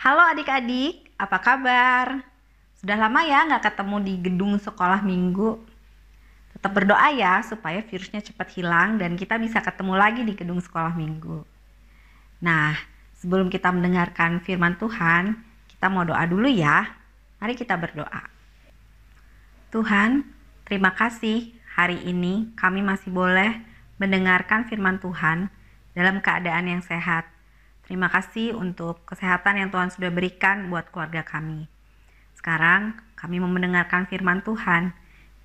Halo adik-adik, apa kabar? Sudah lama ya nggak ketemu di gedung sekolah minggu. Tetap berdoa ya supaya virusnya cepat hilang dan kita bisa ketemu lagi di gedung sekolah minggu. Nah, sebelum kita mendengarkan firman Tuhan, kita mau doa dulu ya. Mari kita berdoa. Tuhan, terima kasih hari ini kami masih boleh mendengarkan firman Tuhan dalam keadaan yang sehat. Terima kasih untuk kesehatan yang Tuhan sudah berikan buat keluarga kami. Sekarang kami mau mendengarkan firman Tuhan.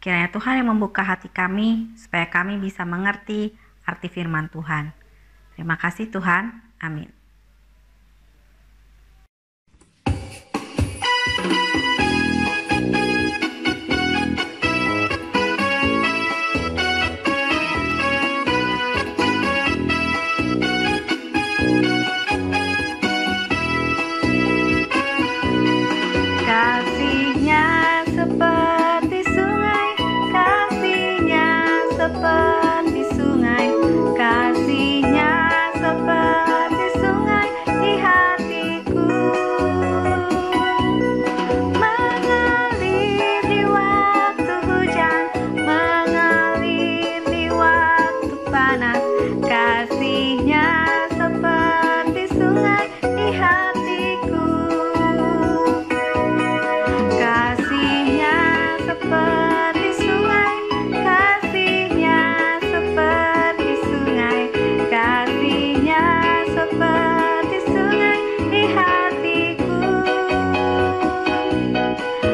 Kiranya Tuhan yang membuka hati kami supaya kami bisa mengerti arti firman Tuhan. Terima kasih Tuhan. Amin. Kasihnya seperti sungai, kasihnya seperti sungai, kasihnya seperti sungai di hatiku. Mengalir di waktu hujan, mengalir di waktu panas, kasihnya seperti sungai di hatiku. Kasihnya seperti sungai, kasihnya seperti sungai, kasihnya seperti sungai di hatiku.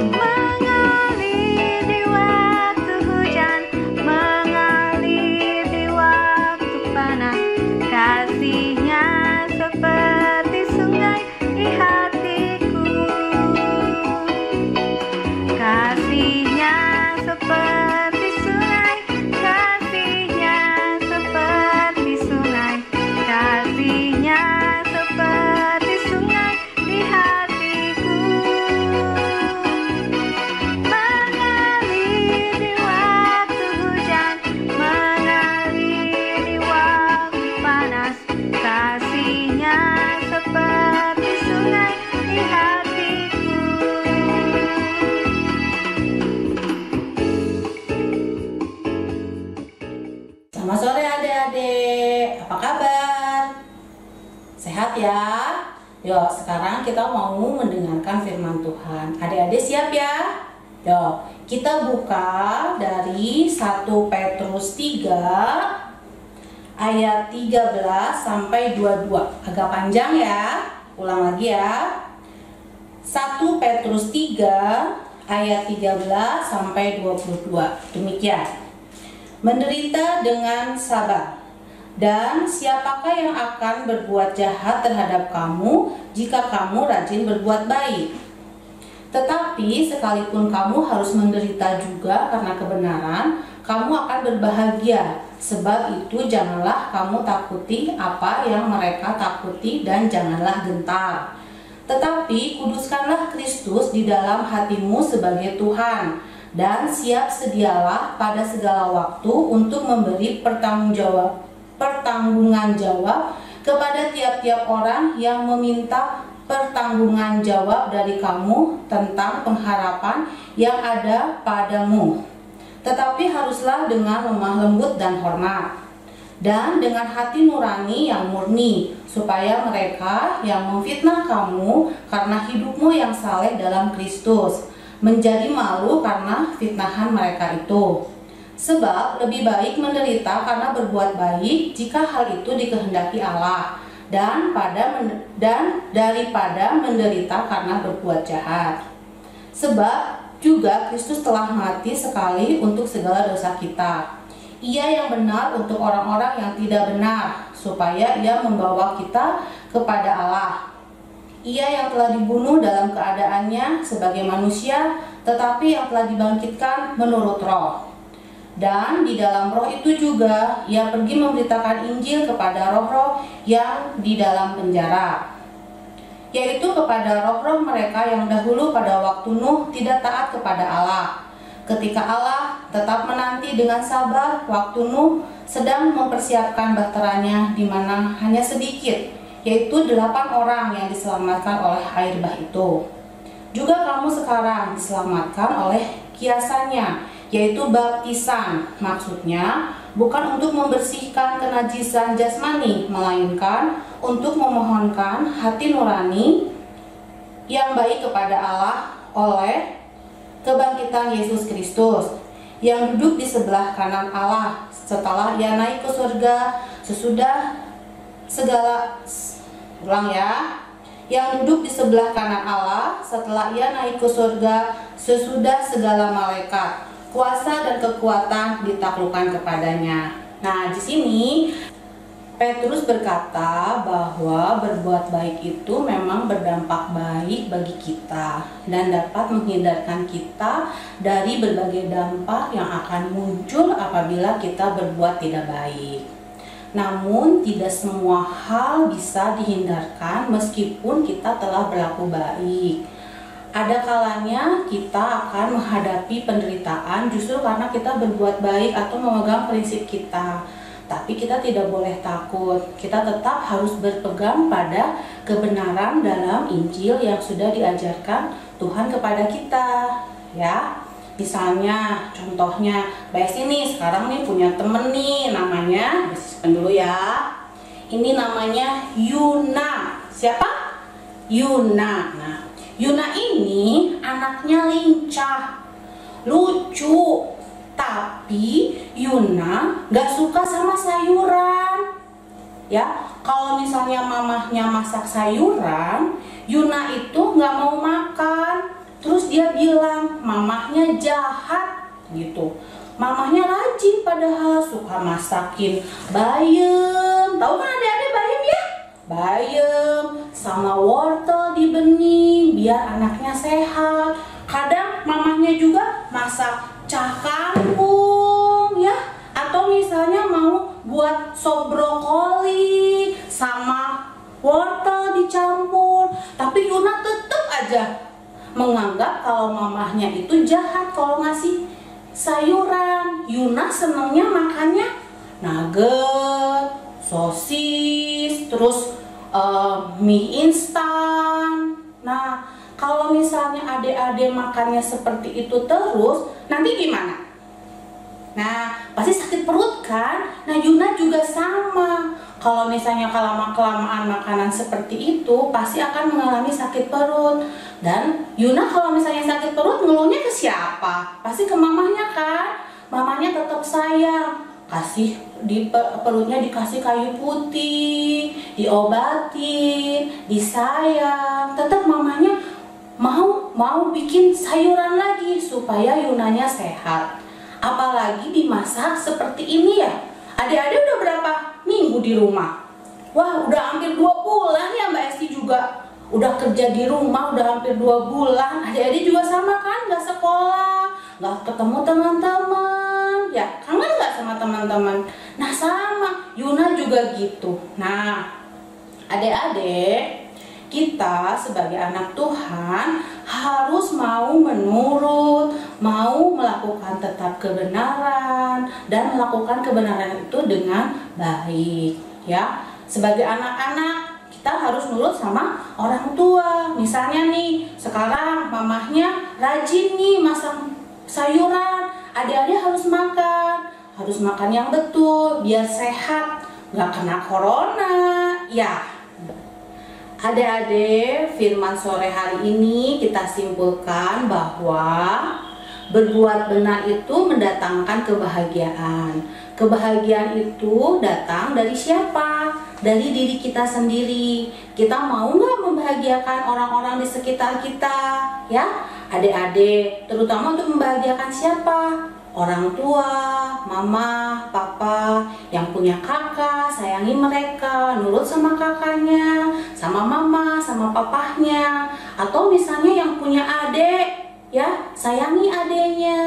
Mengalir di waktu hujan, mengalir di waktu panas, kasihnya seperti sungai di hatiku. Kasihnya seperti sungai, kasihnya seperti sungai, kasihnya seperti sungai di hatiku. Mengalir di waktu hujan, mengalir di waktu panas, kasihnya seperti sungai di hatiku. Selamat sore adik-adik, apa kabar? Sehat ya? Yuk, sekarang kita mau mendengarkan firman Tuhan. Adik-adik siap ya? Yuk, kita buka dari 1 Petrus 3 ayat 13 sampai 22. Agak panjang ya. Ulang lagi ya. 1 Petrus 3 ayat 13 sampai 22. Demikian. Menderita dengan sabar. Dan siapakah yang akan berbuat jahat terhadap kamu jika kamu rajin berbuat baik? Tetapi sekalipun kamu harus menderita juga karena kebenaran, kamu akan berbahagia. Sebab itu janganlah kamu takuti apa yang mereka takuti dan janganlah gentar. Tetapi kuduskanlah Kristus di dalam hatimu sebagai Tuhan. Dan siap sedialah pada segala waktu untuk memberi pertanggungan jawab kepada tiap-tiap orang yang meminta pertanggungan jawab dari kamu tentang pengharapan yang ada padamu. Tetapi haruslah dengan lemah lembut dan hormat, dan dengan hati nurani yang murni, supaya mereka yang memfitnah kamu karena hidupmu yang saleh dalam Kristus menjadi malu karena fitnahan mereka itu. Sebab lebih baik menderita karena berbuat baik jika hal itu dikehendaki Allah, dan daripada menderita karena berbuat jahat. Sebab juga Kristus telah mati sekali untuk segala dosa kita. Ia yang benar untuk orang-orang yang tidak benar, supaya ia membawa kita kepada Allah. Ia yang telah dibunuh dalam keadaannya sebagai manusia, tetapi yang telah dibangkitkan menurut roh. Dan di dalam roh itu juga ia pergi memberitakan Injil kepada roh-roh yang di dalam penjara, yaitu kepada roh-roh mereka yang dahulu pada waktu Nuh tidak taat kepada Allah. Ketika Allah tetap menanti dengan sabar waktu Nuh sedang mempersiapkan bahteranya, di mana hanya sedikit yaitu 8 orang yang diselamatkan oleh air bah itu. Juga kamu sekarang diselamatkan oleh kiasannya, yaitu baptisan. Maksudnya bukan untuk membersihkan kenajisan jasmani, melainkan untuk memohonkan hati nurani yang baik kepada Allah oleh kebangkitan Yesus Kristus yang duduk di sebelah kanan Allah setelah ia naik ke surga sesudah segala yang duduk di sebelah kanan Allah setelah ia naik ke surga sesudah segala malaikat, kuasa dan kekuatan ditaklukkan kepadanya. Nah, di sini Petrus berkata bahwa berbuat baik itu memang berdampak baik bagi kita dan dapat menghindarkan kita dari berbagai dampak yang akan muncul apabila kita berbuat tidak baik. Namun tidak semua hal bisa dihindarkan meskipun kita telah berlaku baik. Ada kalanya kita akan menghadapi penderitaan justru karena kita berbuat baik atau memegang prinsip kita. Tapi kita tidak boleh takut, kita tetap harus berpegang pada kebenaran dalam Injil yang sudah diajarkan Tuhan kepada kita, ya. Misalnya, contohnya, Mbak Esti nih sekarang nih punya temen nih, namanya, bersihkan dulu ya. Ini namanya Yuna. Siapa? Yuna. Nah, Yuna ini anaknya lincah, lucu. Tapi Yuna gak suka sama sayuran. Ya, kalau misalnya mamahnya masak sayuran, Yuna itu gak mau makan. Terus dia bilang mamahnya jahat gitu. Mamahnya rajin padahal suka masakin bayam. Tahu kan adik-adik bayam ya? Bayam sama wortel di bening biar anaknya sehat. Kadang mamahnya juga masak cah kangkung ya, atau misalnya mau buat sop brokoli sama wortel dicampur, tapi Yuna tetap aja menganggap kalau mamahnya itu jahat kalau ngasih sayuran. Yuna senangnya makannya nugget, sosis, terus mie instan. Nah, kalau misalnya adik-adik makannya seperti itu terus, nanti gimana? Nah, pasti sakit perut kan? Nah, Yuna juga sama. Kalau misalnya kelamaan makanan seperti itu, pasti akan mengalami sakit perut. Dan Yuna kalau misalnya sakit perut, ngeluhnya ke siapa? Pasti ke mamahnya kan? Mamahnya tetap sayang. Kasih di perutnya dikasih kayu putih, diobatin, disayang. Tetap mamahnya mau bikin sayuran lagi supaya Yunanya sehat. Apalagi dimasak seperti ini ya. Adik-adik udah berapa minggu di rumah? Wah, udah hampir 2 bulan ya Mbak Esti juga. Udah kerja di rumah udah hampir 2 bulan. Adik-adik juga sama kan, gak sekolah, gak ketemu teman-teman. Ya, kangen gak sama teman-teman? Nah, sama Yuna juga gitu. Nah, adik-adik, kita sebagai anak Tuhan harus mau menurut, mau melakukan tetap kebenaran dan melakukan kebenaran itu dengan baik, ya. Sebagai anak-anak kita harus nurut sama orang tua. Misalnya nih, sekarang mamahnya rajin nih masak sayuran, adik-adik harus makan yang betul biar sehat, nggak kena corona, ya. Adik-adik, firman sore hari ini kita simpulkan bahwa berbuat benar itu mendatangkan kebahagiaan. Kebahagiaan itu datang dari siapa? Dari diri kita sendiri. Kita mau nggak membahagiakan orang-orang di sekitar kita? Ya, adik-adik, terutama untuk membahagiakan siapa? Orang tua, mama, papa, yang punya kakak, sayangi mereka, nurut sama kakaknya, sama mama, sama papahnya. Atau misalnya yang punya adik, ya, sayangi adiknya,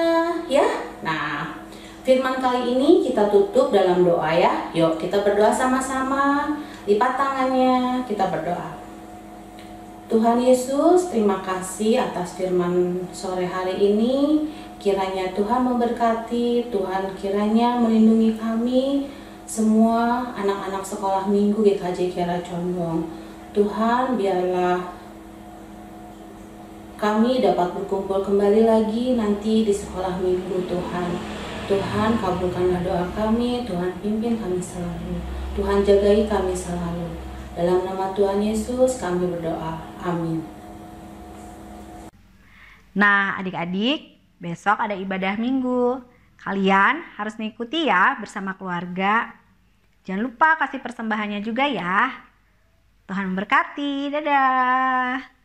ya. Nah, firman kali ini kita tutup dalam doa ya. Yuk kita berdoa sama-sama. Lipat tangannya, kita berdoa. Tuhan Yesus, terima kasih atas firman sore hari ini. Kiranya Tuhan memberkati, Tuhan kiranya melindungi kami semua anak-anak sekolah minggu GKJ Kiara Condong. Tuhan, biarlah kami dapat berkumpul kembali lagi nanti di sekolah minggu Tuhan. Tuhan, kabulkanlah doa kami, Tuhan pimpin kami selalu, Tuhan jagai kami selalu. Dalam nama Tuhan Yesus kami berdoa, amin. Nah, adik-adik, besok ada ibadah minggu. Kalian harus mengikuti ya bersama keluarga. Jangan lupa kasih persembahannya juga ya. Tuhan memberkati, dadah.